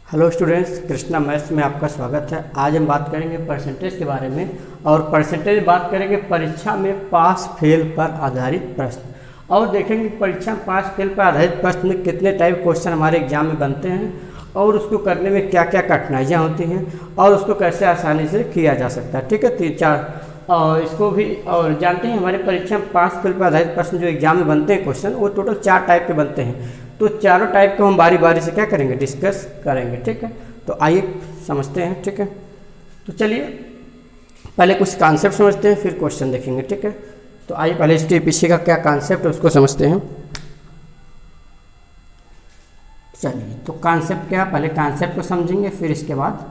Hello students, Krishna maths में आपका स्वागत है। आज हम बात करेंगे परसेंटेज के बारे में और परसेंटेज बात करेंगे परीक्षा में पास फेल पर आधारित प्रश्न और देखेंगे परीक्षा में पास फेल पर आधारित प्रश्न में कितने टाइप क्वेश्चन हमारे एग्जाम में बनते हैं और उसको करने में क्या क्या कठिनाइयाँ होती हैं और उसको कैसे आसानी से किया जा सकता है। ठीक है, 3-4 और इसको भी और जानते हैं हमारे परीक्षा में पास फेल पर आधारित प्रश्न जो एग्जाम में बनते हैं क्वेश्चन वो टोटल 4 टाइप के बनते हैं। तो चारों टाइप को हम बारी बारी से क्या करेंगे, डिस्कस करेंगे। ठीक है, तो आइए समझते हैं। ठीक है, तो चलिए पहले कुछ कॉन्सेप्ट समझते हैं फिर क्वेश्चन देखेंगे। ठीक है, तो आइए पहले इसके पीछे का क्या कॉन्सेप्ट है उसको समझते हैं। चलिए, तो कॉन्सेप्ट क्या, पहले कॉन्सेप्ट को समझेंगे फिर इसके बाद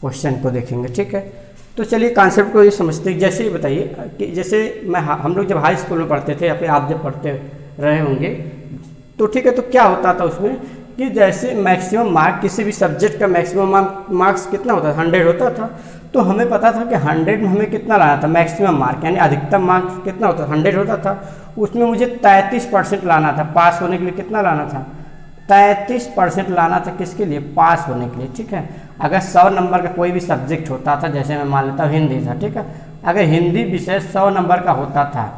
क्वेश्चन को देखेंगे। ठीक है, तो चलिए कॉन्सेप्ट को ये समझते हैं। जैसे बताइए कि जैसे हम लोग जब हाई स्कूल में पढ़ते थे या फिर आप जब पढ़ते रहे होंगे तो ठीक है, तो क्या होता था उसमें कि जैसे मैक्सिमम मार्क किसी भी सब्जेक्ट का मैक्सिमम मार्क्स कितना होता था, 100 होता था। तो हमें पता था कि 100 में हमें कितना लाना था, मैक्सिमम मार्क यानी अधिकतम मार्क्स कितना होता था, 100 होता था। उसमें मुझे 33% लाना था, पास होने के लिए कितना लाना था, 33% लाना था। किसके लिए, पास होने के लिए। ठीक है, अगर 100 नंबर का कोई भी सब्जेक्ट होता था, जैसे मैं मान लेता हूँ हिंदी था। ठीक है, अगर हिंदी विषय 100 नंबर का होता था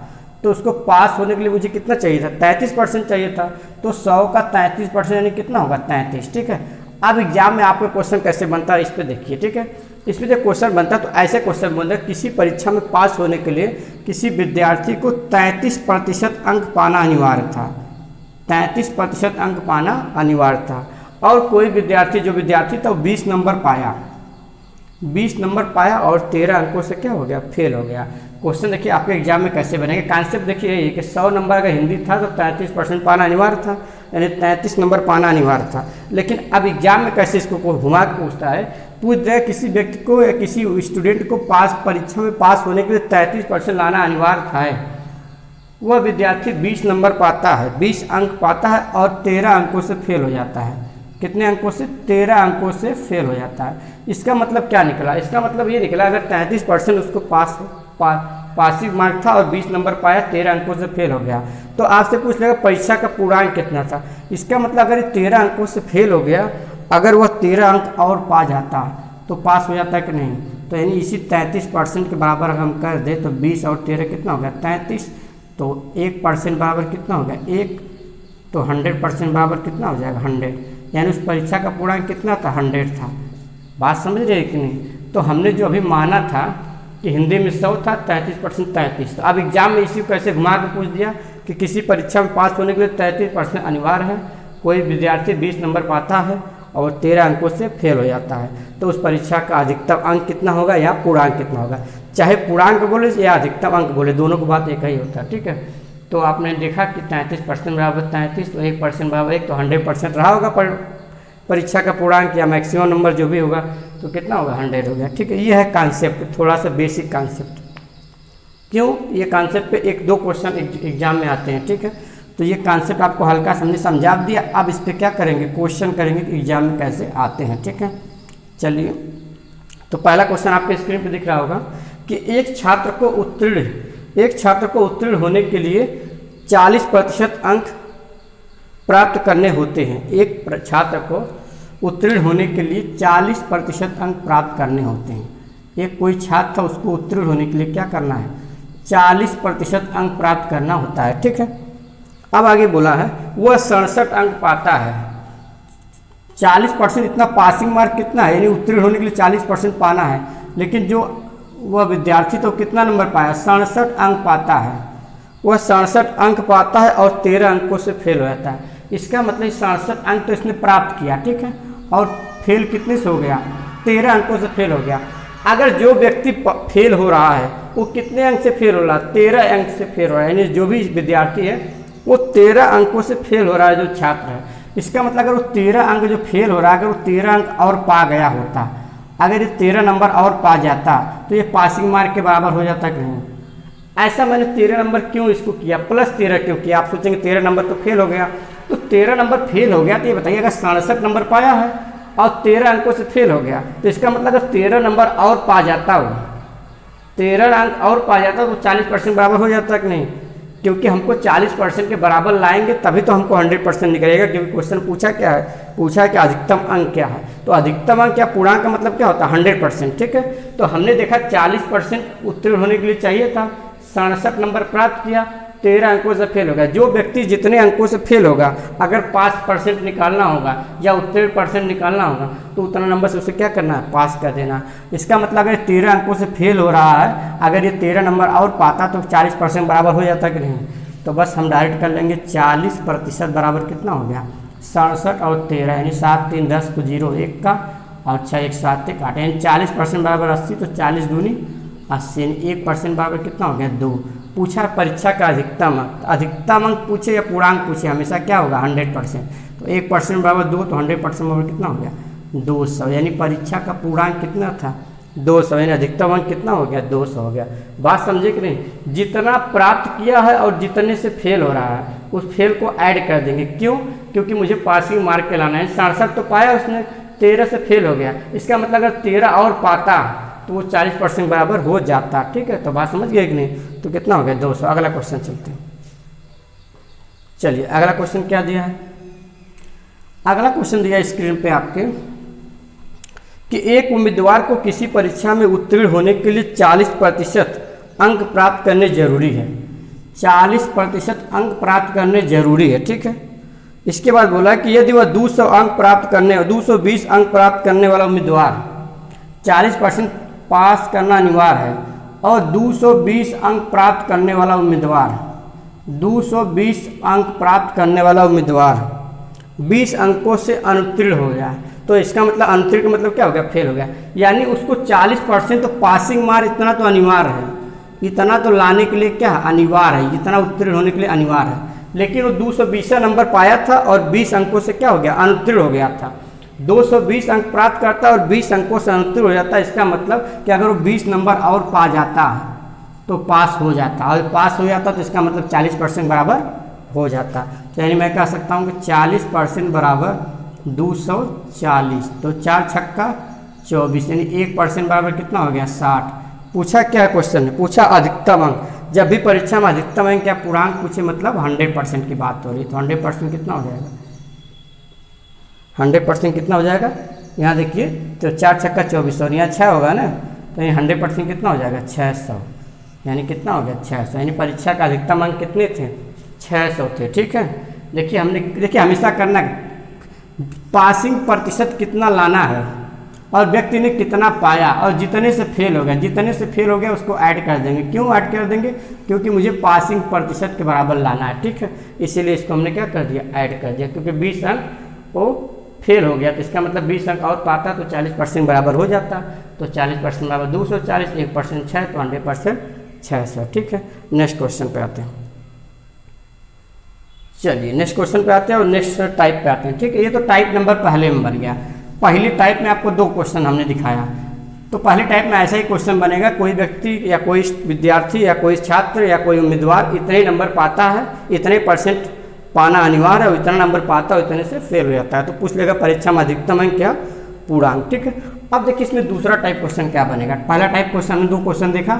तो उसको पास होने के लिए मुझे कितना चाहिए था, 33% चाहिए था। तो 100 का 33% यानी कितना होगा, 33। ठीक है, अब एग्जाम में आपका क्वेश्चन कैसे बनता है इस पर देखिए। ठीक है, इसमें जब क्वेश्चन बनता है तो ऐसे क्वेश्चन बनता है, किसी परीक्षा में पास होने के लिए किसी विद्यार्थी को 33% अंक पाना अनिवार्य था, 33% अंक पाना अनिवार्य था। और कोई विद्यार्थी जो विद्यार्थी था वो 20 नंबर पाया, 20 नंबर पाया और 13 अंकों से क्या हो गया, फेल हो गया। क्वेश्चन देखिए आपके एग्जाम में कैसे बनेंगे। कॉन्सेप्ट देखिए यही कि 100 नंबर का हिंदी था तो 33% पाना अनिवार्य था, यानी 33 नंबर पाना अनिवार्य था। लेकिन अब एग्जाम में कैसे इसको घुमा के पूछता है, पूछ दे किसी व्यक्ति को या किसी स्टूडेंट को परीक्षा में पास होने के लिए 33% लाना अनिवार्य था। वह विद्यार्थी 20 नंबर पाता है, 20 अंक पाता है और 13 अंकों से फेल हो जाता है। कितने अंकों से, 13 अंकों से फेल हो जाता है। इसका मतलब क्या निकला, इसका मतलब ये निकला अगर 33% उसको पासिंग मार्क था और 20 नंबर पाया, 13 अंकों से फेल हो गया, तो आपसे पूछ लेगा परीक्षा का पूर्णांक कितना था। इसका मतलब अगर 13 अंकों से फेल हो गया, अगर वह 13 अंक और पा जाता तो पास हो जाता है कि नहीं। तो यानी इसी 33% के बराबर अगर हम कर दें तो 20 और 13 कितना हो गया, 33। तो 1% बराबर कितना हो गया, 1। तो 100% बराबर कितना हो जाएगा, 100। यानी उस परीक्षा का पूर्णांक कितना था, 100 था। बात समझ रहे कि नहीं। तो हमने जो अभी माना था कि हिंदी में 100 था, 33% 33। तो अब एग्जाम में इसी को कैसे घुमा के पूछ दिया कि किसी परीक्षा में पास होने के लिए 33% अनिवार्य है। कोई विद्यार्थी 20 नंबर पाता है और 13 अंकों से फेल हो जाता है, तो उस परीक्षा का अधिकतम अंक कितना होगा या पूर्णांक कितना होगा। चाहे पूर्णांक बोले या अधिकतम अंक बोले, दोनों की बात एक ही होता है। ठीक है, तो आपने देखा कि 33% बराबर 33, तो 1% बराबर 1, तो 100% रहा होगा पर परीक्षा का पूर्णांक या मैक्सिमम नंबर जो भी होगा तो कितना होगा, 100 हो गया। ठीक है, ये है कॉन्सेप्ट, थोड़ा सा बेसिक कॉन्सेप्ट। क्यों, ये कॉन्सेप्ट पे 1-2 क्वेश्चन एग्जाम में आते हैं। ठीक है, तो ये कॉन्सेप्ट आपको हल्का समझा दिया। अब इस पर क्या करेंगे, क्वेश्चन करेंगे कि एग्जाम में कैसे आते हैं। ठीक है, चलिए तो पहला क्वेश्चन आपके स्क्रीन पर दिख रहा होगा कि एक छात्र को उत्तीर्ण होने के लिए 40% अंक प्राप्त करने होते हैं। एक छात्र को उत्तीर्ण होने के लिए 40% अंक प्राप्त करने होते हैं। एक कोई छात्र था, उसको उत्तीर्ण होने के लिए क्या करना है, 40% अंक प्राप्त करना होता है। ठीक है, अब आगे बोला है वह 67 अंक पाता है। 40% इतना पासिंग मार्क कितना है, यानी उत्तीर्ण होने के लिए 40% पाना है। लेकिन जो वह विद्यार्थी तो कितना नंबर पाया, 67 अंक पाता है। वह 67 अंक पाता है और 13 अंकों से फेल हो जाता है। इसका मतलब 67 अंक तो इसने प्राप्त किया। ठीक है, और फेल कितने से हो गया, 13 अंकों से फेल हो गया। अगर जो व्यक्ति फेल हो रहा है वो कितने अंक से फेल हो रहा है, 13 अंक से फेल हो रहा है। यानी जो भी विद्यार्थी है वो 13 अंकों से फेल हो रहा है, जो छात्र है। इसका मतलब अगर वो 13 अंक जो फेल हो रहा है, अगर वो 13 अंक और पा गया होता, अगर ये 13 नंबर और पा जाता तो ये पासिंग मार्क के बराबर हो जाता कि नहीं। ऐसा मैंने 13 नंबर क्यों इसको किया, +13 क्यों किया। आप सोचेंगे 13 नंबर तो फेल हो गया, तो 13 नंबर फेल हो गया तो ये बताइए अगर 67 नंबर पाया है और 13 अंकों से फेल हो गया, तो इसका मतलब अगर 13 नंबर और पा जाता हो, 13 अंक और पा जाता तो 40% बराबर हो जाता कि नहीं। क्योंकि हमको 40% के बराबर लाएंगे तभी तो हमको 100% निकलेगा, क्योंकि क्वेश्चन पूछा क्या है, पूछा है कि अधिकतम अंक क्या है। तो अधिकतम अंक या पूर्णांक का मतलब क्या होता है, 100%। ठीक है, तो हमने देखा 40% उत्तीर्ण होने के लिए चाहिए था, 67 नंबर प्राप्त किया, 13 अंकों से फेल होगा। जो व्यक्ति जितने अंकों से फेल होगा, अगर 5% निकालना होगा या उत्तीर्ण % निकालना होगा तो उतना नंबर से उसे क्या करना है, पास कर देना। इसका मतलब अगर 13 अंकों से फेल हो रहा है, अगर ये 13 नंबर और पाता तो 40% बराबर हो जाता कि नहीं। तो बस हम डायरेक्ट कर लेंगे 40% बराबर कितना हो गया, 67 और 13 यानी 7 3 10 को 0 1 का और 6 1 7 1 8 यानी 40% बराबर 80, तो 40 दूनी 80 यानी 1% बराबर कितना हो गया, 2। पूछा परीक्षा का अधिकतम अंक, अधिकतम अंक पूछे या पूर्णांक पूछे हमेशा क्या होगा, 100%। तो 1% बराबर 2, तो 100% बराबर कितना हो गया, 200। यानी परीक्षा का पूर्णांक कितना था, 200, यानी अधिकतम अंक कितना हो गया, 200 हो गया। बात समझे कि नहीं। जितना प्राप्त किया है और जितने से फेल हो रहा है उस फेल को ऐड कर देंगे। क्यों, क्योंकि मुझे पासिंग मार्क के लाना है। 67 तो पाया उसने, 13 से फेल हो गया, इसका मतलब अगर 13 और पाता तो वो 40% बराबर हो जाता। ठीक है, तो बात समझ गए कि नहीं। तो कितना हो गया, 200। अगला क्वेश्चन चलते हैं। चलिए अगला क्वेश्चन क्या दिया है, अगला क्वेश्चन दिया स्क्रीन पे आपके कि एक उम्मीदवार को किसी परीक्षा में उत्तीर्ण होने के लिए 40% अंक प्राप्त करने जरूरी है। 40% अंक प्राप्त करने जरूरी है। ठीक है, इसके बाद बोला कि यदि वह 200 अंक प्राप्त करने 220 अंक प्राप्त करने वाला उम्मीदवार 40% पास करना अनिवार्य है और 220 अंक प्राप्त करने वाला उम्मीदवार 220 अंक प्राप्त करने वाला उम्मीदवार 20 अंकों से अनुत्तीर्ण हो गया, तो इसका मतलब अनुत्तीर्ण का मतलब क्या हो गया, फेल हो गया। यानी उसको 40% तो पासिंग मार्क इतना तो अनिवार्य है, इतना तो लाने के लिए क्या अनिवार्य है, इतना उत्तीर्ण होने के लिए अनिवार्य है। लेकिन वो 220 नंबर पाया था और 20 अंकों से क्या हो गया, अनुत्तीर्ण हो गया था। 220 अंक प्राप्त करता और 20 अंकों से अनुत्तीर्ण हो जाता। इसका मतलब कि अगर वो 20 नंबर और पा जाता तो पास हो जाता, और पास हो जाता तो इसका मतलब 40% बराबर हो जाता। तो यानी मैं कह सकता हूँ कि 40% बराबर 240, तो 4 छक्का 24 यानी 1% बराबर कितना हो गया, 60। पूछा क्या है क्वेश्चन में, पूछा अधिकतम अंक। जब भी परीक्षा में अधिकतम अंक या पूर्णांक पूछे मतलब 100% की बात हो रही है, तो 100% कितना हो जाएगा, 100% कितना हो जाएगा, यहाँ देखिए तो 4 छक्का 24 और यहाँ 6 होगा ना, तो ये 100% कितना हो जाएगा, 600। यानी कितना हो गया, 600। यानी परीक्षा का अधिकतम अंक कितने थे, 600 थे। ठीक है, देखिए हमने हमेशा करना पासिंग प्रतिशत कितना लाना है और व्यक्ति ने कितना पाया और जितने से फेल हो गया, जितने से फेल हो गया उसको ऐड कर देंगे। क्यों ऐड कर देंगे, क्योंकि मुझे पासिंग प्रतिशत के बराबर लाना है। ठीक है, इसीलिए इसको हमने क्या कर दिया, ऐड कर दिया। क्योंकि 20 अंक वो फेल हो गया तो इसका मतलब 20 अंक और पाता तो 40% बराबर हो जाता। तो 40% बराबर 240, 1% 6, तो 100% 600। ठीक है, नेक्स्ट क्वेश्चन पे आते हैं। चलिए नेक्स्ट क्वेश्चन पे आते हैं और नेक्स्ट टाइप पे आते हैं। ठीक है, ये तो टाइप नंबर पहले में बन गया। पहली टाइप में आपको 2 क्वेश्चन हमने दिखाया, तो पहले टाइप में ऐसा ही क्वेश्चन बनेगा, कोई व्यक्ति या कोई विद्यार्थी या कोई छात्र या कोई उम्मीदवार इतने नंबर पाता है, इतने % पाना अनिवार्य है, इतना नंबर पाता है उतने से फेल हो जाता है। तो पूछ लेगा परीक्षा में अधिकतम अंक क्या, पूर्णांक। ठीक है, अब देखिए इसमें दूसरा टाइप क्वेश्चन क्या बनेगा। पहला टाइप क्वेश्चन में 2 क्वेश्चन देखा,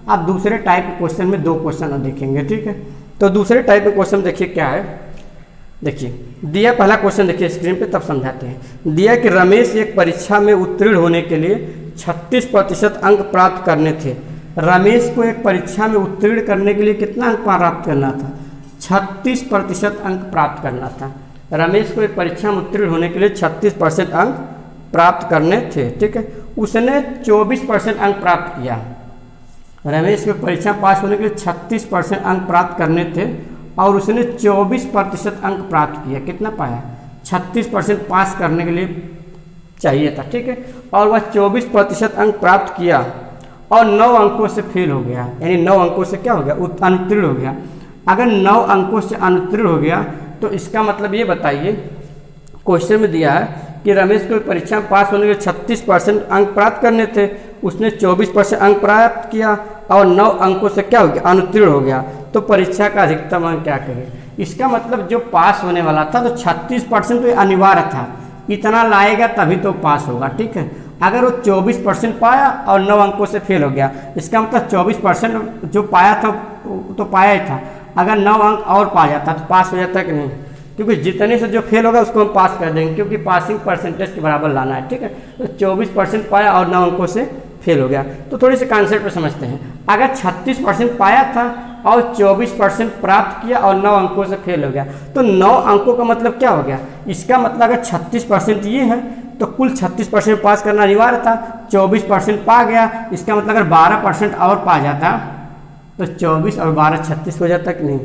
अब दूसरे टाइप क्वेश्चन में 2 क्वेश्चन देखेंगे। ठीक है, तो दूसरे टाइप के क्वेश्चन देखिए क्या है। देखिए दिया पहला क्वेश्चन, देखिए स्क्रीन पे तब समझाते हैं। दिया कि रमेश एक परीक्षा में उत्तीर्ण होने के लिए 36% अंक प्राप्त करने थे। रमेश को एक परीक्षा में उत्तीर्ण करने के लिए कितना अंक प्राप्त करना था, 36% अंक प्राप्त करना था। रमेश को एक परीक्षा में उत्तीर्ण होने के लिए 36% अंक प्राप्त करने थे। ठीक है, उसने 24% अंक प्राप्त किया। रमेश को परीक्षा पास होने के लिए 36% अंक प्राप्त करने थे और उसने 24% अंक प्राप्त किया। कितना पाया, 36% पास करने के लिए चाहिए था। ठीक है, और वह 24% अंक प्राप्त किया और 9 अंकों से फेल हो गया, यानी 9 अंकों से क्या हो गया, अनुत्तीर्ण हो गया। अगर 9 अंकों से अनुत्तीर्ण हो गया तो इसका मतलब ये बताइए, क्वेश्चन में दिया है कि रमेश को परीक्षा में पास होने के 36% अंक प्राप्त करने थे, उसने 24% अंक प्राप्त किया और 9 अंकों से क्या हो गया, अनुत्तीर्ण हो गया। तो परीक्षा का अधिकतम अंक क्या करें, इसका मतलब जो पास होने वाला था तो 36% तो अनिवार्य था, इतना लाएगा तभी तो पास होगा। ठीक है, अगर वो 24% पाया और 9 अंकों से फेल हो गया, इसका मतलब 24% जो पाया था तो पाया ही था, अगर 9 अंक और पा जाता तो पास हो जाता कि नहीं, क्योंकि जितने से जो फेल होगा उसको हम पास कर देंगे, क्योंकि पासिंग परसेंटेज के बराबर लाना है, ठीक है। तो 24% पाया और 9 अंकों से फेल हो गया। तो थोड़ी सी कॉन्सेप्ट को समझते हैं। अगर 36% पाया था और 24% प्राप्त किया और 9 अंकों से फेल हो गया, तो 9 अंकों का मतलब क्या हो गया, इसका मतलब अगर 36% ये है तो कुल 36% पास करना अनिवार्य था। 24% पा गया, इसका मतलब अगर 12% और पा जाता तो 24 और 12 36 हो जाता कि नहीं।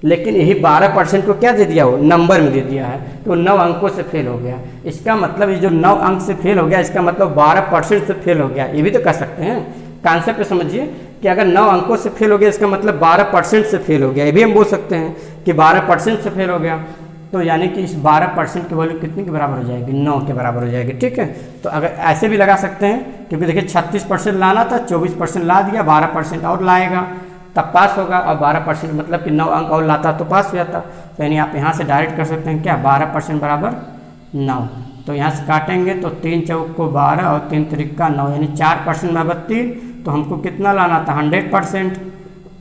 लेकिन यही 12% को क्या दे दिया, वो नंबर में दे दिया है, तो 9 अंकों से फेल हो गया। इसका मतलब ये जो 9 अंक से फेल हो गया, इसका मतलब 12% से फेल हो गया। ये भी तो कह सकते हैं, कॉन्सेप्ट समझिए कि अगर 9 अंकों से फेल हो गया इसका मतलब 12% से फेल हो गया। ये भी हम बोल सकते हैं कि 12% से फेल हो गया। तो यानी कि इस 12% की वैल्यू कितने के बराबर हो जाएगी, 9 के बराबर हो जाएगी, ठीक है। तो अगर ऐसे भी लगा सकते हैं, क्योंकि देखिए 36% लाना था, 24% ला दिया, 12% और लाएगा तब पास होगा, और 12% मतलब कि 9 अंक और लाता तो पास हो जाता। तो यानी आप यहाँ से डायरेक्ट कर सकते हैं क्या, 12% बराबर 9। तो यहाँ से काटेंगे तो 3 चौक को 12 और 3 त्रिक 9, यानी 4% बराबर 3। तो हमको कितना लाना था, 100%।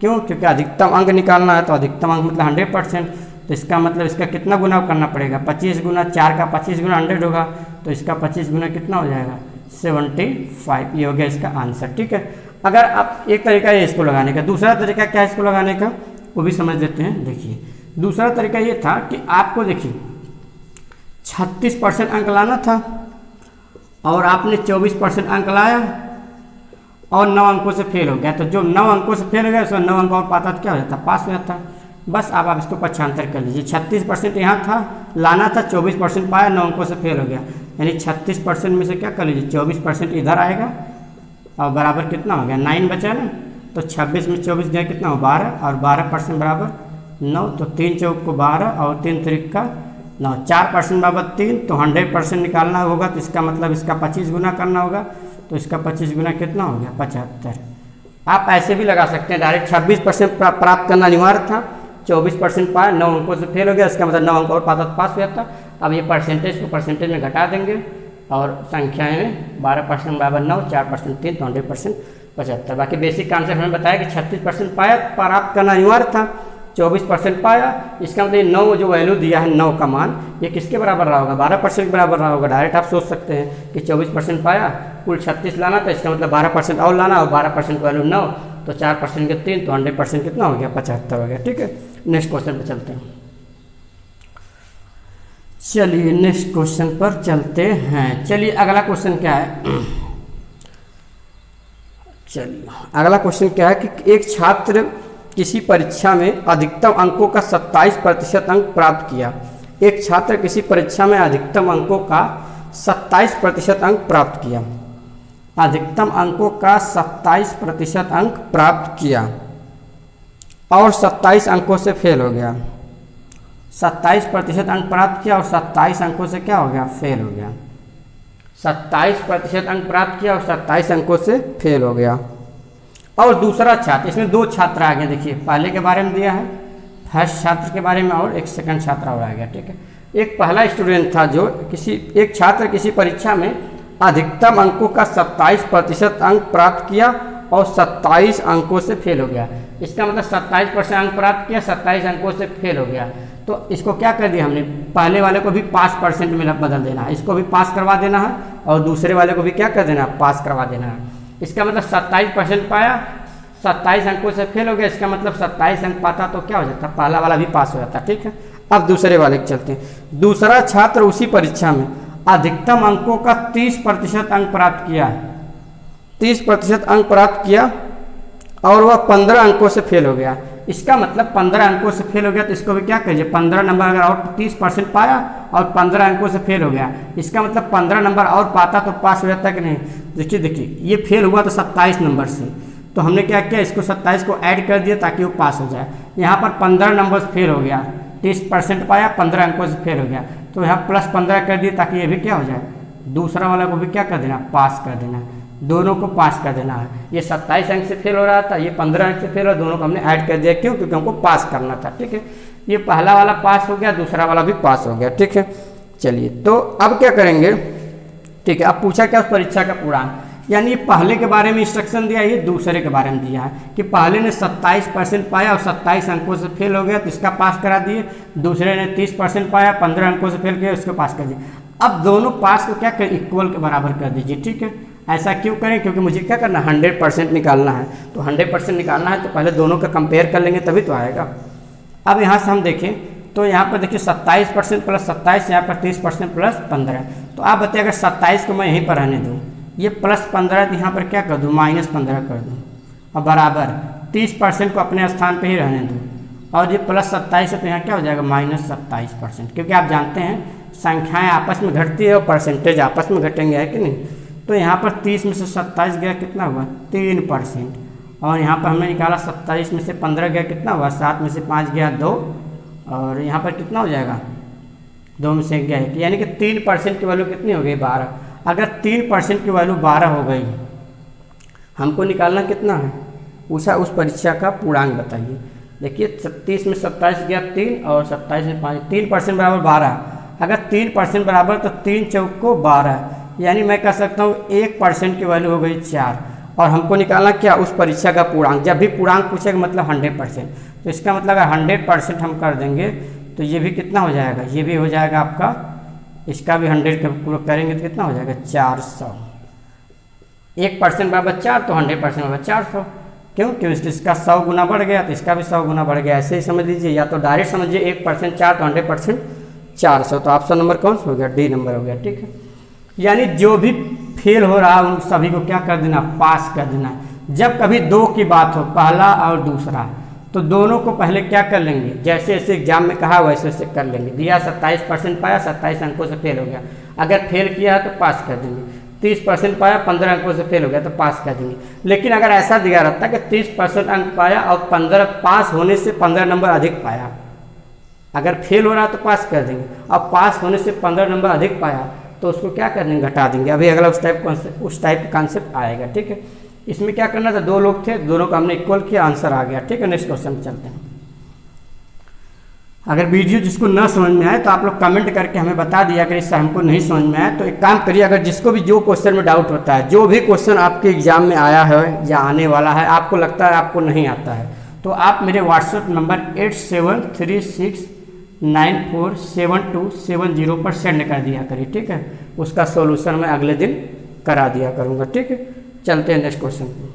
क्यों, क्योंकि अधिकतम अंक निकालना है, तो अधिकतम अंक मतलब 100%। तो इसका मतलब इसका कितना गुना करना पड़ेगा, 25 गुना 4 का 25 गुना 100 होगा, तो इसका 25 गुना कितना हो जाएगा, 75। ये हो गया इसका आंसर, ठीक है। अगर आप एक तरीका है इसको लगाने का, दूसरा तरीका क्या है इसको लगाने का, वो भी समझ लेते हैं। देखिए दूसरा तरीका ये था कि आपको देखिए 36% अंक लाना था और आपने 24% अंक लाया और 9 अंकों से फेल हो गया। तो जो 9 अंकों से फेल हो गया उसमें 9 अंक और पाता तो क्या हो जाता, पास हो जाता। बस आप इसको पक्षांतर कर लीजिए। 36% यहाँ था, लाना था, 24% पाया, 9 अंकों से फेल हो गया, यानी 36% में से क्या कर लीजिए, 24% इधर आएगा और बराबर कितना हो गया, 9 बचा ना। तो 26 में 24 गया कितना हो, 12, और 12% बराबर 9। तो 3 चौक को 12 और 3 त्रिक 9, 4% बराबर 3। तो 100% निकालना होगा, तो इसका मतलब इसका 25 गुना करना होगा। तो इसका 25 गुना कितना हो गया, 75। आप ऐसे भी लगा सकते हैं, डायरेक्ट 26% प्राप्त करना अनिवार्य था, 24% पाया, 9 अंकों से फेल हो गया, इसका मतलब 9 अंक और पाता तो पास हो जाता। अब ये परसेंटेज को परसेंटेज में घटा देंगे और संख्याएं में 12% बराबर 9, 4% 3, तो 100% 75। बाकी बेसिक कॉन्सेप्ट हमें बताया कि 36% पाया प्राप्त करना अनिवार्य था, 24% पाया, इसका मतलब 9 जो वैल्यू दिया है 9 का मान, ये किसके बराबर रहा होगा, 12% के बराबर रहा होगा। डायरेक्ट आप सोच सकते हैं कि 24% पाया, कुल 36 लाना, तो इसका मतलब 12% और लाना, और 12% वैल्यू 9, तो 4% के 3, तो 100% कितना हो गया, 75 हो गया, ठीक है। नेक्स्ट क्वेश्चन पर चलते हैं। चलिए नेक्स्ट क्वेश्चन पर चलते हैं। चलिए अगला क्वेश्चन क्या है, चलिए अगला क्वेश्चन क्या है कि एक छात्र किसी परीक्षा में अधिकतम अंकों का 27% अंक प्राप्त किया। एक छात्र किसी परीक्षा में अधिकतम अंकों का 27% अंक प्राप्त किया, अधिकतम अंकों का 27% अंक प्राप्त किया और 27 अंकों से फेल हो गया। 27% अंक प्राप्त किया और 27 अंकों से क्या हो गया, फेल हो गया। 27% अंक प्राप्त किया और 27 अंकों से फेल हो गया। और दूसरा छात्र, इसमें 2 छात्र आ गए, देखिए पहले के बारे में दिया है, फर्स्ट छात्र के बारे में, और एक सेकंड छात्र और आ गया, ठीक है। एक पहला स्टूडेंट था जो एक छात्र किसी परीक्षा में अधिकतम अंकों का 27% अंक प्राप्त किया और 27 अंकों से फेल हो गया। इसका मतलब 27% अंक प्राप्त किया, 27 अंकों से फेल हो गया। तो इसको क्या कर दिया हमने, पहले वाले को भी 5% में बदल देना है, इसको भी पास करवा देना है, और दूसरे वाले को भी क्या कर देना है, पास करवा देना है। इसका मतलब 27% पाया, 27 अंकों से फेल हो गया, इसका मतलब 27 अंक पाता तो क्या हो जाता, पहला वाला भी पास हो जाता, ठीक है। अब दूसरे वाले के चलते हैं। दूसरा छात्र उसी परीक्षा में अधिकतम अंकों का 30% अंक प्राप्त किया, 30% अंक प्राप्त किया और वह 15 अंकों से फेल हो गया। इसका मतलब 15 अंकों से फेल हो गया, तो इसको भी क्या कहिए, 15 नंबर अगर और 30% पाया और 15 अंकों से फेल हो गया, इसका मतलब 15 नंबर और पाता तो पास हो जाता कि नहीं। देखिए ये फेल हुआ तो 27 नंबर से, तो हमने क्या किया, इसको 27 को ऐड कर दिया ताकि वो पास हो जाए। यहाँ पर 15 नंबर से फेल हो गया, 30% पाया, 15 अंकों से फेल हो गया, तो यहाँ +15 कर दिए ताकि ये भी क्या हो जाए, दूसरा वाला को भी क्या कर देना, पास कर देना, दोनों को पास कर देना है। ये 27 अंक से फेल हो रहा था, ये 15 अंक से फेल हो, दोनों को हमने ऐड कर दिया, क्यों, क्योंकि हमको पास करना था, ठीक है। ये पहला वाला पास हो गया, दूसरा वाला भी पास हो गया, ठीक है। चलिए तो अब क्या करेंगे, ठीक है। अब पूछा क्या उस परीक्षा का पूर्णांक, यानी पहले के बारे में इंस्ट्रक्शन दिया, ये दूसरे के बारे में दिया है कि पहले ने 27% पाया और 27 अंकों से फेल हो गया तो इसका पास करा दिए, दूसरे ने 30% पाया 15 अंकों से फेल किया उसको पास कर दिए। अब दोनों पास को क्या करें, इक्वल के बराबर कर दीजिए, ठीक है। ऐसा क्यों करें, क्योंकि मुझे क्या करना है 100% निकालना है, तो 100% निकालना है तो पहले दोनों का कंपेयर कर लेंगे तभी तो आएगा। अब यहाँ से हम देखें तो यहाँ पर देखिए 27% प्लस 27, यहाँ पर 30% प्लस 15। तो आप बताइए अगर 27 को मैं यहीं पर रहने दूँ, ये प्लस 15 तो यहाँ पर क्या कर दूँ -15 कर दूँ, और बराबर 30% को अपने स्थान पे ही रहने दूँ, और ये प्लस 27 है तो यहाँ क्या हो जाएगा -27%, क्योंकि आप जानते हैं संख्याएं आपस में घटती है और परसेंटेज आपस में घटेंगे, है कि नहीं। तो यहाँ पर 30 में से 27 गया कितना हुआ 3%, और यहाँ पर हमने निकाला 27 में से 15 गया कितना हुआ 7 में से 5 गया 2, और यहाँ पर कितना हो जाएगा 2 में से 1 गया 1, यानी कि 3% की वैल्यू कितनी हो गई 12। अगर 3% की वैल्यू 12 हो गई, हमको निकालना कितना है, पूछा उस परीक्षा का पूर्णांक बताइए। देखिए 30 में 27 गया 3 और 27 में 5, 3% बराबर 12। अगर 3% बराबर तो 3 चौक को 12, यानी मैं कह सकता हूँ 1% की वैल्यू हो गई 4, और हमको निकालना क्या उस परीक्षा का पूर्णांक। जब भी पूर्णांक पूछेगा मतलब 100%, तो इसका मतलब अगर 100% हम कर देंगे तो ये भी कितना हो जाएगा, ये भी हो जाएगा आपका, इसका भी 100 पूरा करेंगे तो कितना हो जाएगा 400। 1% बराबर 4 तो 100% बराबर 400, क्यों, क्योंकि इसका 100 गुना बढ़ गया तो इसका भी 100 गुना बढ़ गया। ऐसे ही समझ लीजिए, या तो डायरेक्ट समझिए 1% 4 तो 100% 400, तो ऑप्शन नंबर कौन सा हो गया, डी नंबर हो गया, ठीक है। यानी जो भी फेल हो रहा है उन सभी को क्या कर देना, पास कर देना। जब कभी दो की बात हो, पहला और दूसरा, तो दोनों को पहले क्या कर लेंगे, जैसे जैसे एग्जाम में कहा वैसे वैसे कर लेंगे। दिया 27% पाया 27 अंकों से फेल हो गया, अगर फेल किया है तो पास कर देंगे। 30% पाया 15 अंकों से फेल हो गया तो पास कर देंगे। लेकिन अगर ऐसा दिया रहता कि 30% अंक पाया और 15 पास होने से 15 नंबर अधिक पाया, अगर फेल हो रहा तो पास कर देंगे, अब पास होने से 15 नंबर अधिक पाया तो उसको क्या कर देंगे, घटा देंगे। अभी अगला उस टाइप का कॉन्सेप्ट आएगा, ठीक है। इसमें क्या करना था, दो लोग थे, दोनों को हमने इक्वल किया, आंसर आ गया, ठीक है। नेक्स्ट क्वेश्चन चलते हैं। अगर वीडियो जिसको न समझ में आए तो आप लोग कमेंट करके हमें बता दिया, अगर इससे हमको नहीं समझ में आए तो एक काम करिए, अगर जिसको भी जो क्वेश्चन में डाउट होता है, जो भी क्वेश्चन आपके एग्जाम में आया है या आने वाला है, आपको लगता है आपको नहीं आता है, तो आप मेरे व्हाट्सएप नंबर 8736947270 पर सेंड कर दिया करिए, ठीक है। उसका सॉल्यूशन मैं अगले दिन करा दिया करूँगा, ठीक है। चलते हैं नेक्स्ट क्वेश्चन पे।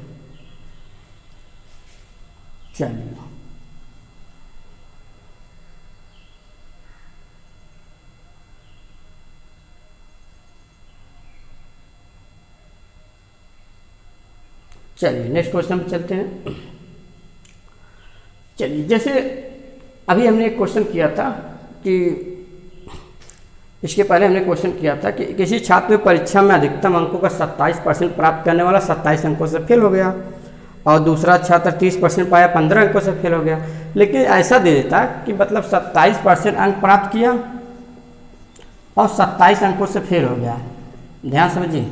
चलिए नेक्स्ट क्वेश्चन पे चलते हैं। चलिए, जैसे अभी हमने एक क्वेश्चन किया था कि इसके पहले हमने क्वेश्चन किया था कि किसी छात्र परीक्षा में अधिकतम अंकों का 27% प्राप्त करने वाला 27 अंकों से फेल हो गया, और दूसरा छात्र 30% पाया 15 अंकों से फेल हो गया। लेकिन ऐसा दे देता कि मतलब 27% अंक प्राप्त किया और 27 अंकों से फेल हो गया, ध्यान समझिए।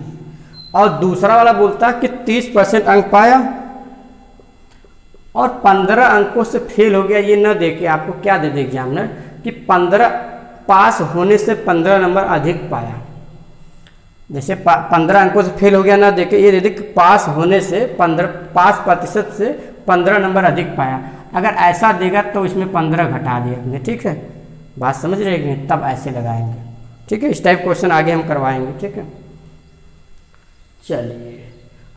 और दूसरा वाला बोलता कि 30% अंक पाया और 15 अंकों से फेल हो गया। ये न देके आपको क्या दे दे एग्जामिनर कि 15 पास होने से 15 नंबर अधिक पाया। जैसे 15 अंकों से फेल हो गया ना देखे, ये दे दे कि पास होने से 15 पास प्रतिशत से 15 नंबर अधिक पाया। अगर ऐसा देगा तो इसमें 15 घटा दिया, ठीक है। बात समझ रहे हैं, तब ऐसे लगाएंगे, ठीक है। इस टाइप क्वेश्चन आगे हम करवाएंगे, ठीक है। चलिए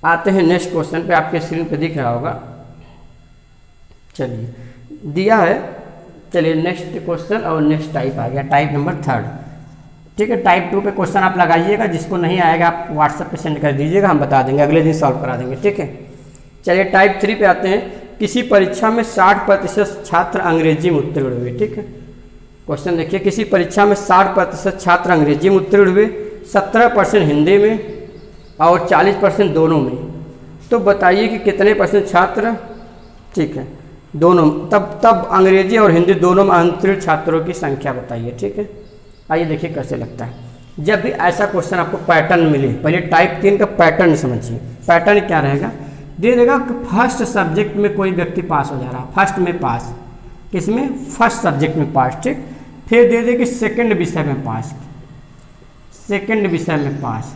आते हैं नेक्स्ट क्वेश्चन पे, आपके स्क्रीन पे दिख रहा होगा। चलिए दिया है, चलिए नेक्स्ट क्वेश्चन और नेक्स्ट टाइप आ गया, टाइप नंबर 3, ठीक है। टाइप 2 पे क्वेश्चन आप लगाइएगा, जिसको नहीं आएगा आप व्हाट्सएप पे सेंड कर दीजिएगा, हम बता देंगे, अगले दिन सॉल्व करा देंगे, ठीक है। चलिए टाइप 3 पे आते हैं। किसी परीक्षा में 60% छात्र अंग्रेजी में उत्तीर्ण हुए, ठीक है। क्वेश्चन देखिए, किसी परीक्षा में 60% छात्र अंग्रेजी में उत्तीर्ण हुए, 17% हिंदी में और 40% दोनों में। तो बताइए कि कितने % छात्र, ठीक है, दोनों, तब अंग्रेजी और हिंदी दोनों में उत्तीर्ण छात्रों की संख्या बताइए, ठीक है। आइए देखिए कैसे लगता है। जब भी ऐसा क्वेश्चन आपको पैटर्न मिले, पहले टाइप 3 का पैटर्न समझिए। पैटर्न क्या रहेगा, दे देगा कि फर्स्ट सब्जेक्ट में कोई व्यक्ति पास हो जा रहा है, फर्स्ट में पास, किसमें, फर्स्ट सब्जेक्ट में पास, ठीक। फिर दे दे कि सेकंड विषय में पास, सेकंड विषय में पास,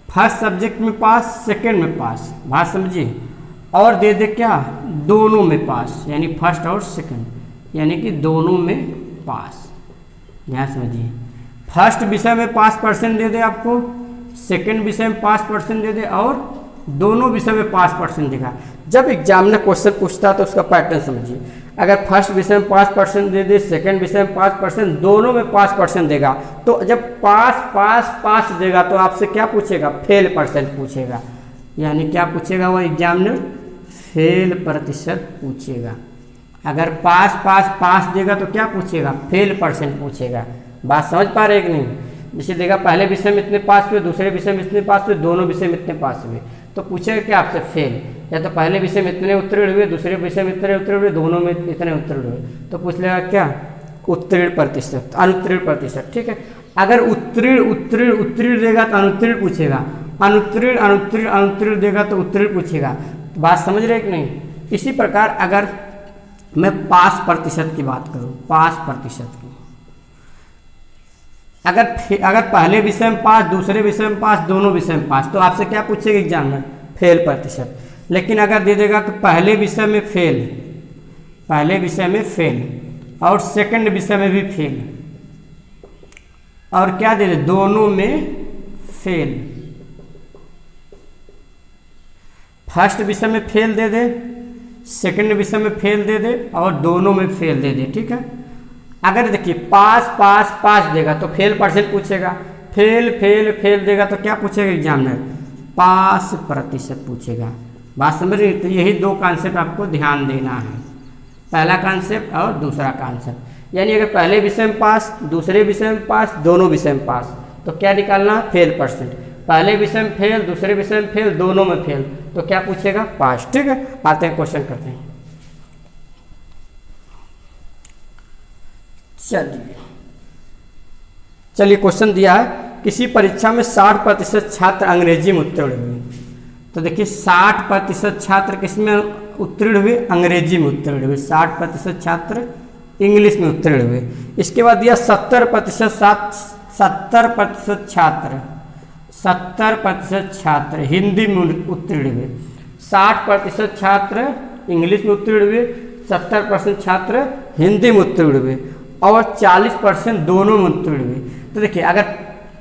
फर्स्ट सब्जेक्ट में पास, सेकंड में पास, बात समझिए, और दे दे क्या, दोनों में पास, यानी फर्स्ट और सेकंड, यानी कि दोनों में पास। ध्यान समझिए, फर्स्ट विषय में 5% दे दे आपको, सेकंड विषय में 5% दे दे, और दोनों विषय में 5% देगा। जब एग्जामिनर क्वेश्चन पूछता तो उसका पैटर्न समझिए, अगर फर्स्ट विषय में 5% दे दे, सेकंड विषय में 5%, दोनों में 5% देगा, तो जब पास देगा तो आपसे क्या पूछेगा, फेल परसेंट पूछेगा। यानी क्या पूछेगा वो एग्जामिनर, फेल प्रतिशत पूछेगा। अगर पास देगा तो क्या पूछेगा, फेल परसेंट पूछेगा। बात समझ पा रहे कि नहीं? जैसे देगा पहले विषय में इतने पास हुए, दूसरे विषय में इतने पास हुए, दोनों विषय में इतने पास हुए, तो पूछेगा क्या आपसे, फेल। या तो पहले विषय में इतने उत्तीर्ण हुए, दूसरे विषय में इतने उत्तीर्ण हुए, दोनों में इतने उत्तीर्ण हुए, तो पूछ लेगा क्या, उत्तीर्ण प्रतिशत, अनुत्तीर्ण प्रतिशत। ठीक है, अगर उत्तीर्ण देगा तो अनुत्तीर्ण पूछेगा, अनुत्तीर्ण देगा तो उत्तीर्ण पूछेगा। बात समझ रहे कि नहीं? इसी प्रकार अगर मैं पास प्रतिशत की बात करूं, पास प्रतिशत की, अगर पहले विषय में पास, दूसरे विषय में पास, दोनों विषय में पास, तो आपसे क्या पूछेगा एग्जामिनर, फेल प्रतिशत। लेकिन अगर दे देगा कि पहले विषय में फेल, पहले विषय में फेल, और सेकंड विषय में भी फेल, और क्या दे दे, दोनों में फेल, फर्स्ट विषय में फेल दे दे, सेकंड विषय में फेल दे दे, और दोनों में फेल दे दे। ठीक है, अगर देखिए पास देगा तो फेल परसेंट पूछेगा, फेल देगा तो क्या पूछेगा एग्जामिनर, पास प्रतिशत पूछेगा। बात समझ रही? तो यही दो कॉन्सेप्ट आपको ध्यान देना है, पहला कॉन्सेप्ट और दूसरा कॉन्सेप्ट। यानी अगर पहले विषय में पास, दूसरे विषय में पास, दोनों विषय में पास, तो क्या निकालना, फेल परसेंट। पहले विषय में फेल, दूसरे विषय में फेल, दोनों में फेल, तो क्या पूछेगा, पास। ठीक है, आते हैं क्वेश्चन करते हैं। चलिए क्वेश्चन दिया है, किसी परीक्षा में 60% छात्र अंग्रेजी में उत्तीर्ण हुए। तो देखिए 60% छात्र किसमें उत्तीर्ण हुए, अंग्रेजी में उत्तीर्ण हुए, 60% छात्र इंग्लिश में उत्तीर्ण हुए। इसके बाद दिया 70% छात्र हिंदी में उत्तीर्ण हुए, 60% छात्र इंग्लिश में उत्तीर्ण हुए, 70% छात्र हिंदी में उत्तीर्ण हुए, और 40% दोनों में उत्तीर्ण हुए। तो देखिए अगर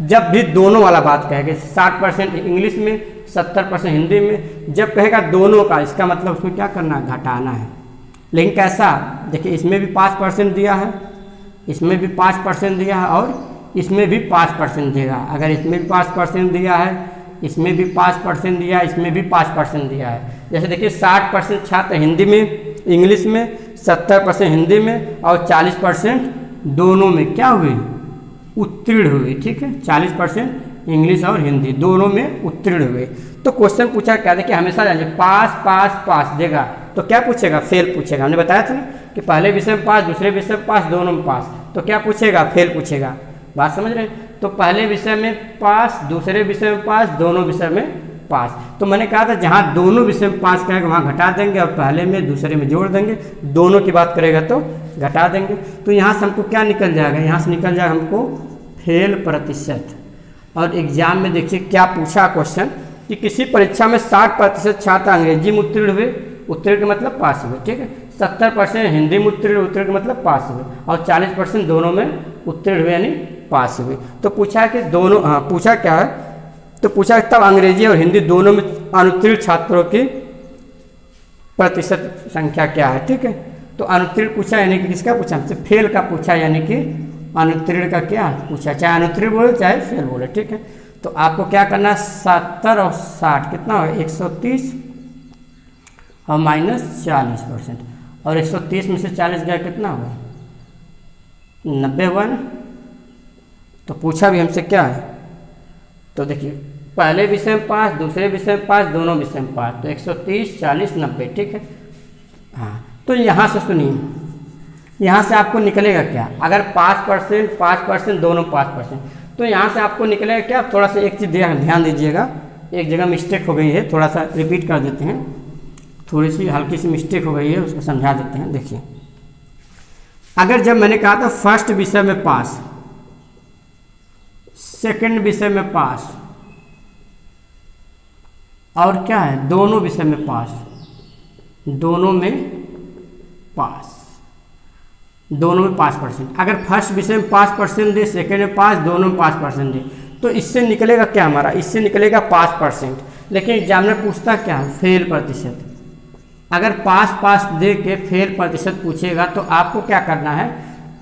जब भी दोनों वाला बात कहेगा, 60% इंग्लिश में, 70% हिंदी में, जब कहेगा दोनों का, इसका मतलब उसमें क्या करना, घटाना है। लेकिन कैसा, देखिए इसमें भी 5% दिया है, इसमें भी 5% दिया है, और इसमें भी 5% देगा। अगर इसमें भी 5% दिया है, इसमें भी 5% दिया है, इसमें भी 5% दिया है। जैसे देखिए 60% छात्र हिंदी में, इंग्लिश में, 70% हिंदी में, और 40% दोनों में क्या हुए, उत्तीर्ण हुए। ठीक है, 40% इंग्लिश और हिंदी दोनों में उत्तीर्ण हुए। तो क्वेश्चन पूछा क्या, देखिए हमेशा जानिए पास देगा तो क्या पूछेगा, फेल पूछेगा। हमने बताया था ना कि पहले विषय में पास, दूसरे विषय में पास, दोनों में पास, तो क्या पूछेगा, फेल पूछेगा। बात समझ रहे हैं? तो पहले विषय में पास, दूसरे विषय में पास, दोनों विषय में पास। तो मैंने कहा था जहाँ दोनों विषय में पास करेगा वहाँ घटा देंगे, और पहले में दूसरे में जोड़ देंगे, दोनों की बात करेगा तो घटा देंगे। तो यहाँ से हमको क्या निकल जाएगा, यहाँ से निकल जाएगा हमको फेल प्रतिशत। और एग्जाम में देखिए क्या पूछा क्वेश्चन, कि किसी परीक्षा में 60% छात्र अंग्रेजी में उत्तीर्ण हुए, उत्तीर्ण का मतलब पास हुए। ठीक है, 70% हिंदी में उत्तीर्ण का मतलब पास हुए, और 40% दोनों में उत्तीर्ण हुए यानी पास हुए। तो पूछा कि दोनों, हाँ पूछा क्या है, तो पूछा तब अंग्रेजी और हिंदी दोनों में अनुत्तीर्ण छात्रों की प्रतिशत संख्या क्या है। ठीक है, तो अनुत्तीर्ण पूछा यानी कि किसका पूछा, हमसे फेल का पूछा, यानी कि अनुत्तीर्ण का क्या पूछा, चाहे अनुत्तीर्ण बोले चाहे फेल बोले। ठीक है, तो आपको क्या करना है, 70 और 60 कितना हो, 130 और -40%, और 130 में से 40 गया कितना होगा, 90 हुआ ना। तो पूछा भी हमसे क्या है, तो देखिए पहले विषय में पास, दूसरे विषय में पास, दोनों विषय में पास, तो 130, 40, 90। ठीक है, हाँ तो यहाँ से सुनिए, यहाँ से आपको निकलेगा क्या, अगर 5% दोनों 5%, तो यहाँ से आपको निकलेगा क्या, थोड़ा सा एक चीज़ ध्यान दीजिएगा, एक जगह मिस्टेक हो गई है, थोड़ा सा रिपीट कर देते हैं, थोड़ी सी हल्की सी मिस्टेक हो गई है, उसको समझा देते हैं। देखिए अगर जब मैंने कहा था फर्स्ट विषय में पास, सेकंड विषय में पास, और क्या है, दोनों विषय में पास, दोनों में पास, दोनों में 5%। अगर फर्स्ट विषय में 5% दे, सेकेंड में 5, दोनों में 5% दे, तो इससे निकलेगा क्या हमारा, इससे निकलेगा 5%। लेकिन एग्जामिनर पूछता क्या है, फेल प्रतिशत। अगर पास दे के फेल प्रतिशत पूछेगा तो आपको क्या करना है,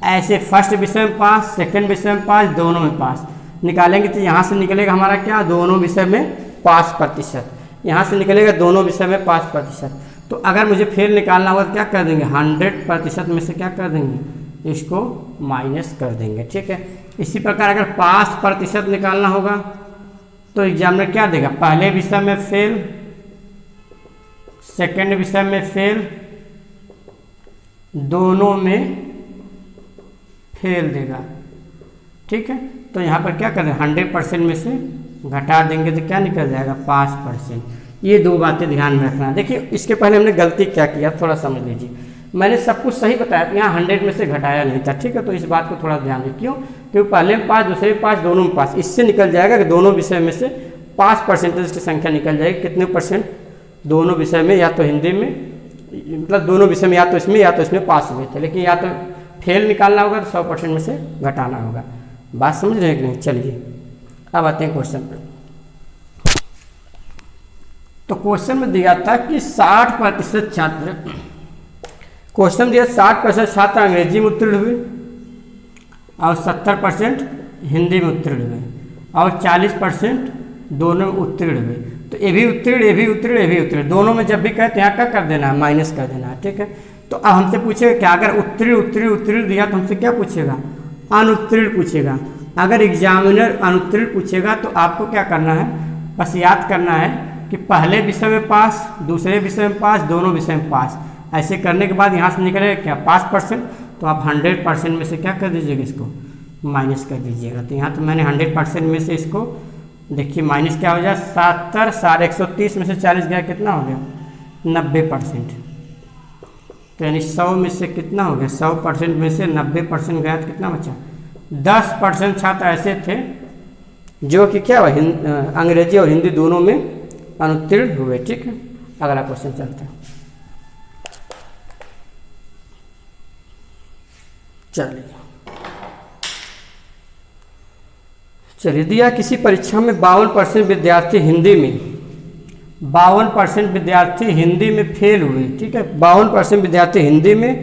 ऐसे फर्स्ट विषय में 5, सेकेंड विषय में 5, दोनों में 5 निकालेंगे तो यहाँ से निकलेगा हमारा क्या, दोनों विषय में 5%। यहाँ से निकलेगा दोनों विषय में 5%। तो अगर मुझे फेल निकालना होगा तो क्या कर देंगे, 100% में से क्या कर देंगे, इसको माइनस कर देंगे। ठीक है, इसी प्रकार अगर 5% निकालना होगा तो एग्जामिनर क्या देगा, पहले विषय में फेल, सेकेंड विषय में फेल, दोनों में फेल देगा। ठीक है, तो यहाँ पर क्या करें, 100% में से घटा देंगे तो क्या निकल जाएगा, 5%। ये दो बातें ध्यान में रखना। देखिए इसके पहले हमने गलती क्या किया, थोड़ा समझ लीजिए। मैंने सब कुछ सही बताया, यहाँ 100 में से घटाया नहीं था। ठीक है, तो इस बात को थोड़ा ध्यान दें। क्यों, क्योंकि पहले में 5, दूसरे में 5, दोनों में 5, इससे निकल जाएगा कि दोनों विषय में से 5% की संख्या निकल जाएगी। कितने परसेंट, दोनों विषय में, या तो हिंदी में, मतलब दोनों विषय में या तो इसमें पास हुए थे। लेकिन या तो फेल निकालना होगा तो 100% में से घटाना होगा। बात समझ रहे हैं कि नहीं। चलिए अब आते हैं क्वेश्चन पर। तो क्वेश्चन में दिया था कि 60% छात्र, क्वेश्चन दिया 60% छात्र अंग्रेजी में उत्तीर्ण हुए और 70% हिंदी में उत्तीर्ण हुए और 40% दोनों में उत्तीर्ण हुए। तो ये भी उत्तीर्ण, ये भी उत्तीर्ण, ये भी उत्तीर्ण, दोनों में जब भी कहे तो यहाँ क्या कर देना है, माइनस कर देना है। ठीक है, तो अब हमसे पूछेगा क्या, अगर उत्तीर्ण दिया तो हमसे क्या पूछेगा, अनुत्तीर्ण पूछेगा। अगर एग्जामिनर अनुत्तीर्ण पूछेगा तो आपको क्या करना है, बस याद करना है कि पहले विषय में पास, दूसरे विषय में पास, दोनों विषय में पास। ऐसे करने के बाद यहाँ से निकलेगा क्या, 5%। तो आप 100% में से क्या कर दीजिएगा, इसको माइनस कर दीजिएगा। तो यहाँ तो मैंने 100% में से इसको देखिए माइनस क्या हो जाए, 70, साढ़े 130 में से 40 गया, कितना हो गया, 90%। तो यानी 100 में से कितना हो गया, 100% में से 90% गया तो कितना बचा, 10% छात्र ऐसे थे जो कि क्या हुआ, अंग्रेजी और हिंदी दोनों में अनुत्तीर्ण हुए। ठीक है, अगला क्वेश्चन चलते हैं। चलिए दिया किसी परीक्षा में 52% विद्यार्थी हिंदी में, 52% विद्यार्थी हिंदी में फेल हुए। ठीक है, 52% विद्यार्थी हिंदी में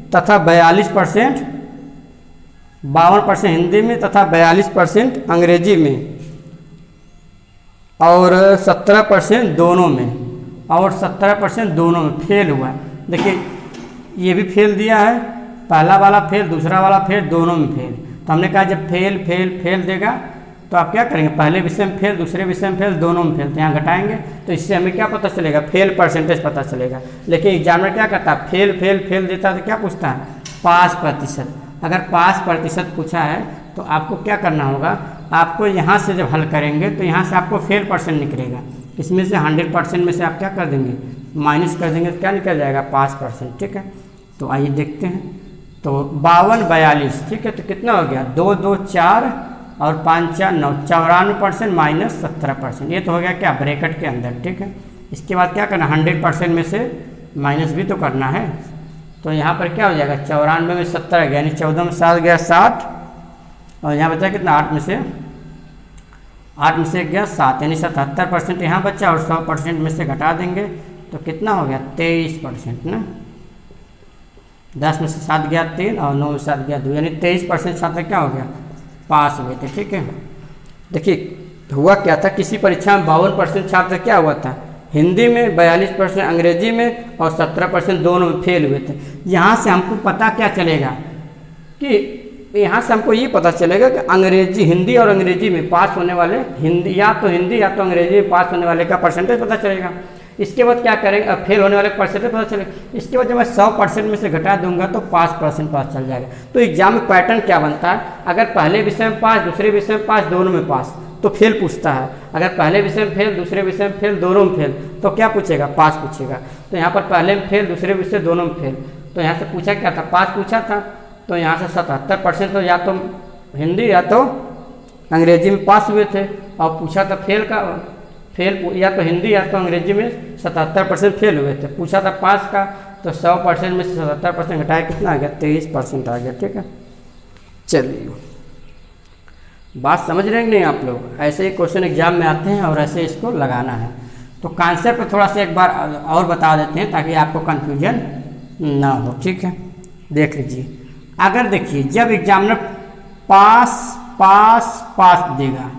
तथा 42% हिंदी में तथा 42% अंग्रेजी में और 17% दोनों में, और 17% दोनों में फेल हुआ। देखिए ये भी फेल दिया है, पहला वाला फेल, दूसरा वाला फेल, दोनों में फेल। तो हमने कहा जब फेल देगा तो आप क्या करेंगे, पहले विषय में फेल, दूसरे विषय में फेल, दोनों में फेल, तो यहाँ घटाएंगे तो इससे हमें क्या पता चलेगा, फेल परसेंटेज पता चलेगा। लेकिन एग्जामिनर क्या करता है, फेल देता है तो क्या पूछता है, 5%। अगर 5% पूछा है तो आपको क्या करना होगा, आपको यहाँ से जब हल करेंगे तो यहाँ से आपको फेल परसेंट निकलेगा, इसमें से 100% में से आप क्या कर देंगे, माइनस कर देंगे तो क्या निकल जाएगा, 5%। ठीक है, तो आइए देखते हैं। तो 52 42, ठीक है, तो कितना हो गया, 2 2 4 और 5 4 9, 94% माइनस 17%। ये तो हो गया क्या, ब्रैकेट के अंदर। ठीक है, इसके बाद क्या करना, 100% में से माइनस भी तो करना है। तो यहाँ पर क्या हो जाएगा, 94 में 17 गया, यानी 14 में 7 गया 60, और यहाँ बचा कितना, 8 में से 1 गया 7, यानी 77% यहाँ बचा, और 100% में से घटा देंगे तो कितना हो गया, 23% ना। 10 में से 7 गया 3, और 9 में 7 गया 2, यानी 23% छात्र क्या हो गया, पास हुए थे। ठीक है, देखिए हुआ क्या था, किसी परीक्षा में 52% छात्र क्या हुआ था, हिंदी में, 42% अंग्रेजी में और 17% दोनों में फेल हुए थे। यहाँ से हमको पता क्या चलेगा कि, यहाँ से हमको ये पता चलेगा कि अंग्रेजी, हिंदी और अंग्रेजी में पास होने वाले, हिंदी या तो अंग्रेजी में पास होने वाले का परसेंटेज पता चलेगा। इसके बाद क्या करेंगे, अब फेल होने वाले का परसेंटेज पता चलेगा। इसके बाद जब मैं 100% में से घटा दूंगा तो 5% पास चल जाएगा। तो एग्जाम में पैटर्न क्या बनता है, अगर पहले विषय में पास, दूसरे विषय में पास, दोनों में पास, तो फेल पूछता है। अगर पहले विषय में फेल, दूसरे विषय में फेल, दोनों में फेल, तो क्या पूछेगा, पास पूछेगा। तो यहाँ पर पहले में फेल, दूसरे विषय दोनों में फेल, तो यहाँ से पूछा क्या था, पास पूछा था। तो यहाँ से 77% तो या तो हिंदी या तो अंग्रेजी में पास हुए थे, और पूछा था फेल का, फेल, या तो हिंदी या तो अंग्रेजी में 77% फेल हुए थे। पूछा था 5 का, तो 100% में से 77% घटाया, कितना आ गया? 23% आ गया। ठीक है, चलिए बात समझ रहे हैं कि नहीं आप लोग? ऐसे ही क्वेश्चन एग्जाम में आते हैं और ऐसे इसको लगाना है। तो कॉन्सेप्ट थोड़ा सा एक बार और बता देते हैं ताकि आपको कन्फ्यूजन ना हो। ठीक है, देख लीजिए। अगर देखिए जब एग्जामिनर पास पास पास देगा,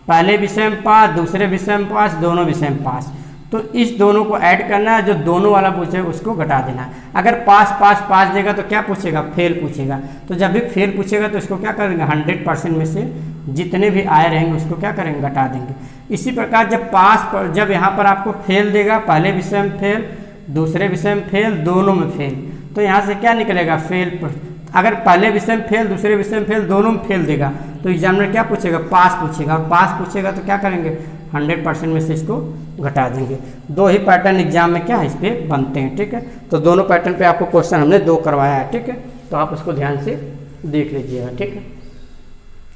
पहले विषय में पास, दूसरे विषय में पास, दोनों विषय में पास, तो इस दोनों को ऐड करना है, जो दोनों वाला पूछे उसको घटा देना है। अगर पास पास पास देगा तो क्या पूछेगा? फेल पूछेगा। तो जब भी फेल पूछेगा तो इसको क्या करेंगे? 100% में से जितने भी आए रहेंगे उसको क्या करेंगे? घटा देंगे। इसी प्रकार जब जब यहाँ पर आपको फेल देगा, पहले विषय में फेल, दूसरे विषय में फेल, दोनों में फेल, तो यहाँ से क्या निकलेगा? फेल। अगर पहले विषय में फेल, दूसरे विषय में फेल, दोनों में फेल देगा तो एग्जामिनर क्या पूछेगा? पास पूछेगा। और पास पूछेगा तो क्या करेंगे? 100% में से इसको घटा देंगे। 2 ही पैटर्न एग्जाम में क्या है, इस पर बनते हैं। ठीक है, तो दोनों पैटर्न पे आपको क्वेश्चन हमने 2 करवाया है। ठीक है, तो आप उसको ध्यान से देख लीजिएगा। ठीक है,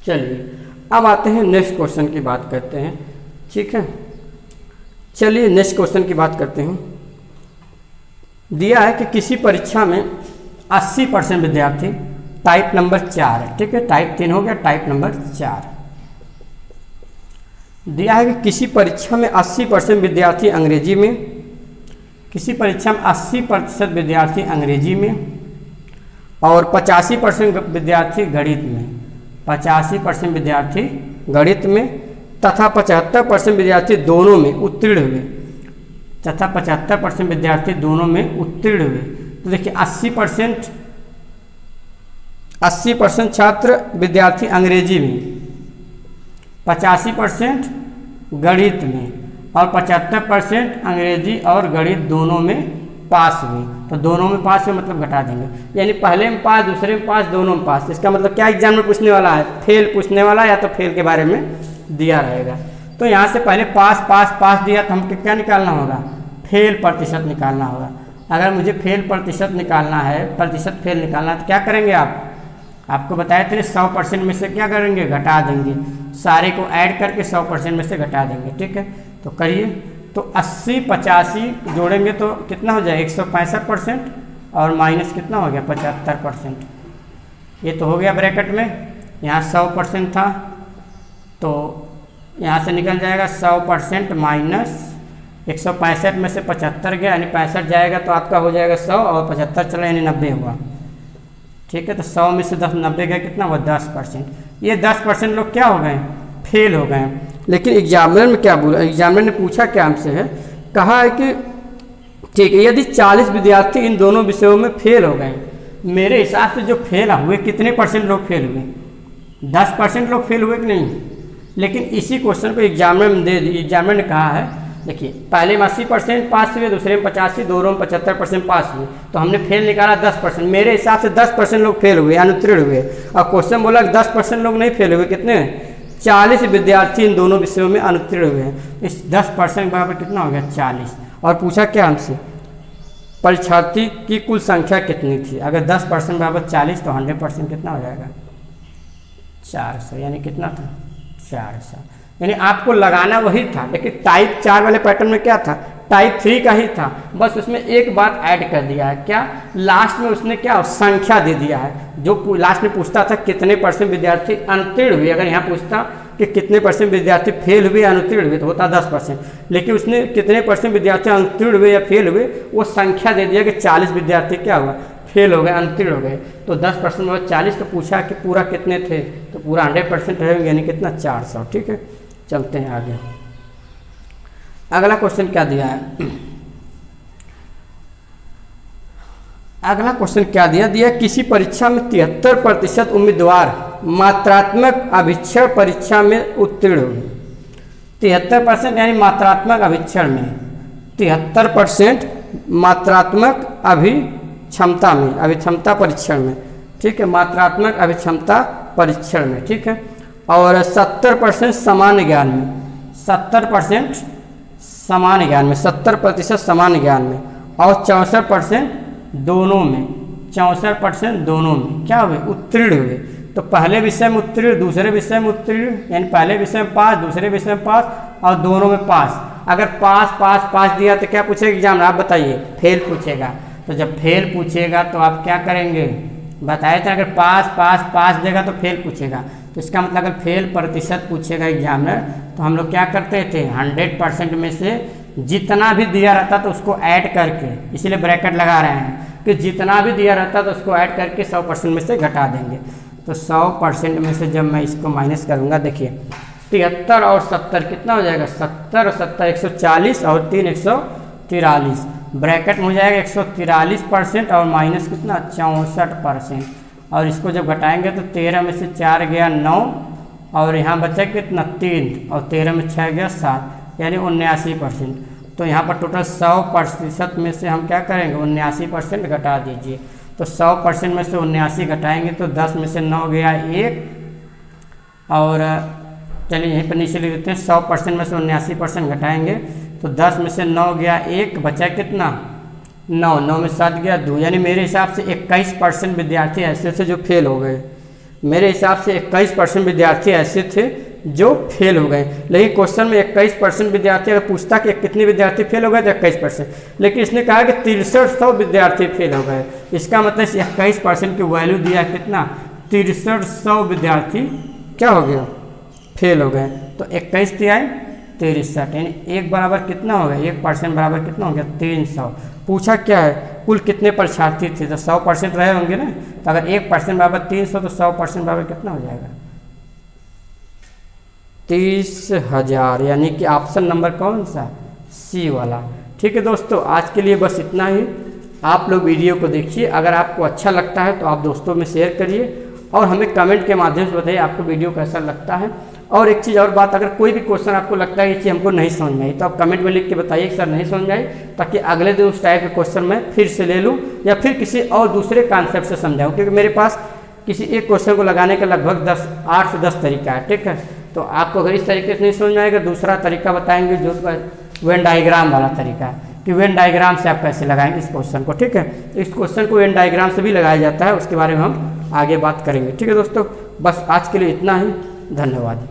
चलिए अब आते हैं नेक्स्ट क्वेश्चन की बात करते हैं। ठीक है, चलिए नेक्स्ट क्वेश्चन की बात करते हैं। दिया है कि किसी परीक्षा में 80% विद्यार्थी, टाइप नंबर 4 है। ठीक है, टाइप 3 हो गया, टाइप नंबर 4 दिया है कि किसी परीक्षा में 80% विद्यार्थी अंग्रेजी में, किसी परीक्षा में 80% विद्यार्थी अंग्रेजी में और 85% विद्यार्थी गणित में, 85% विद्यार्थी गणित में तथा 75% विद्यार्थी दोनों में उत्तीर्ण हुए, तथा 75% विद्यार्थी दोनों में उत्तीर्ण हुए। तो देखिए 80% छात्र विद्यार्थी अंग्रेजी में, 85% गणित में और 75% अंग्रेजी और गणित दोनों में पास हुए। तो दोनों में पास हुए मतलब घटा देंगे, यानी पहले में पास, दूसरे में पास, दोनों में पास। इसका मतलब क्या एग्जाम में पूछने वाला है? फेल पूछने वाला है, या तो फेल के बारे में दिया रहेगा। तो यहाँ से पहले पास पास पास दिया तो हमको क्या निकालना होगा? फेल प्रतिशत निकालना होगा। अगर मुझे फेल प्रतिशत निकालना है, प्रतिशत फेल निकालना है, तो क्या करेंगे आप? आपको बताया थे 100% में से क्या करेंगे? घटा देंगे। सारे को ऐड करके 100% में से घटा देंगे। ठीक है, तो करिए। तो 80 85 जोड़ेंगे तो कितना हो जाए? 165% और माइनस कितना हो गया? 75%। ये तो हो गया ब्रैकेट में। यहाँ 100% था तो यहाँ से निकल जाएगा 100% माइनस 165 में से 75 गया, यानी 65 जाएगा तो आपका हो जाएगा 100 और 75 चला यानी 90 हुआ। ठीक है, तो 100 में से 90 गया, कितना हुआ? 10%। ये 10% लोग क्या हो गए? फेल हो गए। लेकिन एग्जामिनर में क्या बोला? एग्जामिनर ने पूछा क्या हमसे है? कहा है कि ठीक है, यदि 40 विद्यार्थी इन दोनों विषयों में फेल हो गए, मेरे हिसाब से जो फेल हुए कितने % लोग फेल हुए? 10% लोग फेल हुए कि नहीं? लेकिन इसी क्वेश्चन को एग्जामिनर में दे दी। एग्जामिनर ने कहा है देखिए पहले में 80% पास हुए, दूसरे में 85, दोनों में 75% पास हुए, तो हमने फेल निकाला 10%। मेरे हिसाब से 10% लोग फेल हुए, अनुत्तीर्ण हुए। और क्वेश्चन बोला 10% लोग नहीं फेल हुए, कितने? 40 विद्यार्थी इन दोनों विषयों में अनुत्तीर्ण हुए हैं। इस 10% बराबर कितना हो गया? 40। और पूछा क्या हमसे? परीक्षार्थी की कुल संख्या कितनी थी? अगर 10% बराबर 40 तो 100% कितना हो जाएगा? 400। यानी कितना था? 400। यानी आपको लगाना वही था, लेकिन टाइप 4 वाले पैटर्न में क्या था? टाइप 3 का ही था, बस उसमें एक बात ऐड कर दिया है। क्या? लास्ट में उसने क्या संख्या दे दिया है। जो लास्ट में पूछता था कितने % विद्यार्थी अनुत्तीर्ण हुए, अगर यहाँ पूछता कि कितने % विद्यार्थी फेल हुए अनुत्तीर्ण हुए तो होता 10%, लेकिन उसने कितने % विद्यार्थी अनुत्तीर्ण हुए या फेल हुए वो संख्या दे दिया कि 40 विद्यार्थी क्या हुआ? फेल हो गए, अनुत्तीर्ण हो गए। तो 10% में 40, तो पूछा कि पूरा कितने थे, तो पूरा 100% रहेंगे, यानी कितना? 400। ठीक है, चलते हैं आगे। अगला क्वेश्चन क्या दिया है? अगला क्वेश्चन क्या दिया किसी परीक्षा में 73% उम्मीदवार मात्रात्मक अभिक्षण परीक्षा में उत्तीर्ण हुए। 73% यानी मात्रात्मक अभिक्षण में, 73% मात्रात्मक अभिक्षमता में, अभिक्षमता परीक्षण में। ठीक है, मात्रात्मक अभिक्षमता परीक्षण में। ठीक है, और 70% सामान्य ज्ञान में, 70% सामान्य ज्ञान में, 70% सामान्य ज्ञान में, और 64% दोनों में, 64% दोनों में क्या हुए? उत्तीर्ण हुए। तो पहले विषय में उत्तीर्ण, दूसरे विषय में उत्तीर्ण, यानी पहले विषय में पास, दूसरे विषय में पास और दोनों में पास। अगर पास पास पास दिया तो क्या पूछेगा एग्जाम, आप बताइए, फेल पूछेगा। तो जब फेल पूछेगा तो आप क्या करेंगे, बताए थे अगर पास पास पास देगा तो फेल पूछेगा। तो इसका मतलब अगर फेल प्रतिशत पूछेगा एग्जामिनर तो हम लोग क्या करते थे, 100% में से जितना भी दिया रहता तो उसको ऐड करके, इसीलिए ब्रैकेट लगा रहे हैं कि जितना भी दिया रहता तो उसको ऐड करके 100% में से घटा देंगे। तो 100% में से जब मैं इसको माइनस करूँगा, देखिए 73 और 70 कितना हो जाएगा, 70 और 70 140 और 3 143, ब्रैकेट में हो जाएगा 143% और माइनस कितना 64%। और इसको जब घटाएंगे तो 13 में से 4 गया 9 और यहाँ बचा कितना 3 और 13 में 6 गया 7, यानी 79%। तो यहाँ पर टोटल 100% में से हम क्या करेंगे 79% घटा दीजिए। तो 100% में से 79 घटाएंगे तो 10 में से 9 गया 1 और चलिए यहीं पर नीचे लिख देते हैं 100% में से 79% घटाएंगे तो 10 में से 9 गया 1, बचा कितना 9, 9 में 7 गया 2, यानी मेरे हिसाब से 21% विद्यार्थी ऐसे थे जो फेल हो गए। मेरे हिसाब से 21% विद्यार्थी ऐसे थे जो फेल हो गए। लेकिन क्वेश्चन में 21% विद्यार्थी अगर पूछता कि कितने विद्यार्थी फेल हो गए तो 21%, लेकिन इसने कहा कि 6300 विद्यार्थी फेल हो गए। इसका मतलब 21% की वैल्यू दिया कितना 6300 विद्यार्थी क्या हो गया फेल हो गए। तो 21 दिया 63, यानी 1 बराबर कितना हो गया, 1% बराबर कितना हो गया 300। पूछा क्या है कुल कितने परीक्षार्थी थे, तो 100% रहे होंगे ना। तो अगर 1% बराबर 300 तो 100% बराबर कितना हो जाएगा 30,000, यानी कि ऑप्शन नंबर कौन सा, सी वाला। ठीक है दोस्तों, आज के लिए बस इतना ही। आप लोग वीडियो को देखिए, अगर आपको अच्छा लगता है तो आप दोस्तों में शेयर करिए और हमें कमेंट के माध्यम से बताइए आपको वीडियो कैसा लगता है। और एक चीज़ और बात, अगर कोई भी क्वेश्चन आपको लगता है ये चीज़ हमको नहीं समझ में आई तो आप कमेंट में लिख के बताइए कि सर नहीं समझ में आई, ताकि अगले दिन उस टाइप के क्वेश्चन मैं फिर से ले लूँ या फिर किसी और दूसरे कॉन्सेप्ट से समझाऊँ, क्योंकि मेरे पास किसी एक क्वेश्चन को लगाने का लगभग 8 से 10 तरीका है। ठीक है, तो आपको अगर इस तरीके से नहीं समझ में आएगा, दूसरा तरीका बताएंगे जो वेन डायग्राम वाला तरीका है कि वेन डायग्राम से आप कैसे लगाएंगे इस क्वेश्चन को। ठीक है, इस क्वेश्चन को वेन डायग्राम से भी लगाया जाता है, उसके बारे में हम आगे बात करेंगे। ठीक है दोस्तों, बस आज के लिए इतना ही, धन्यवाद।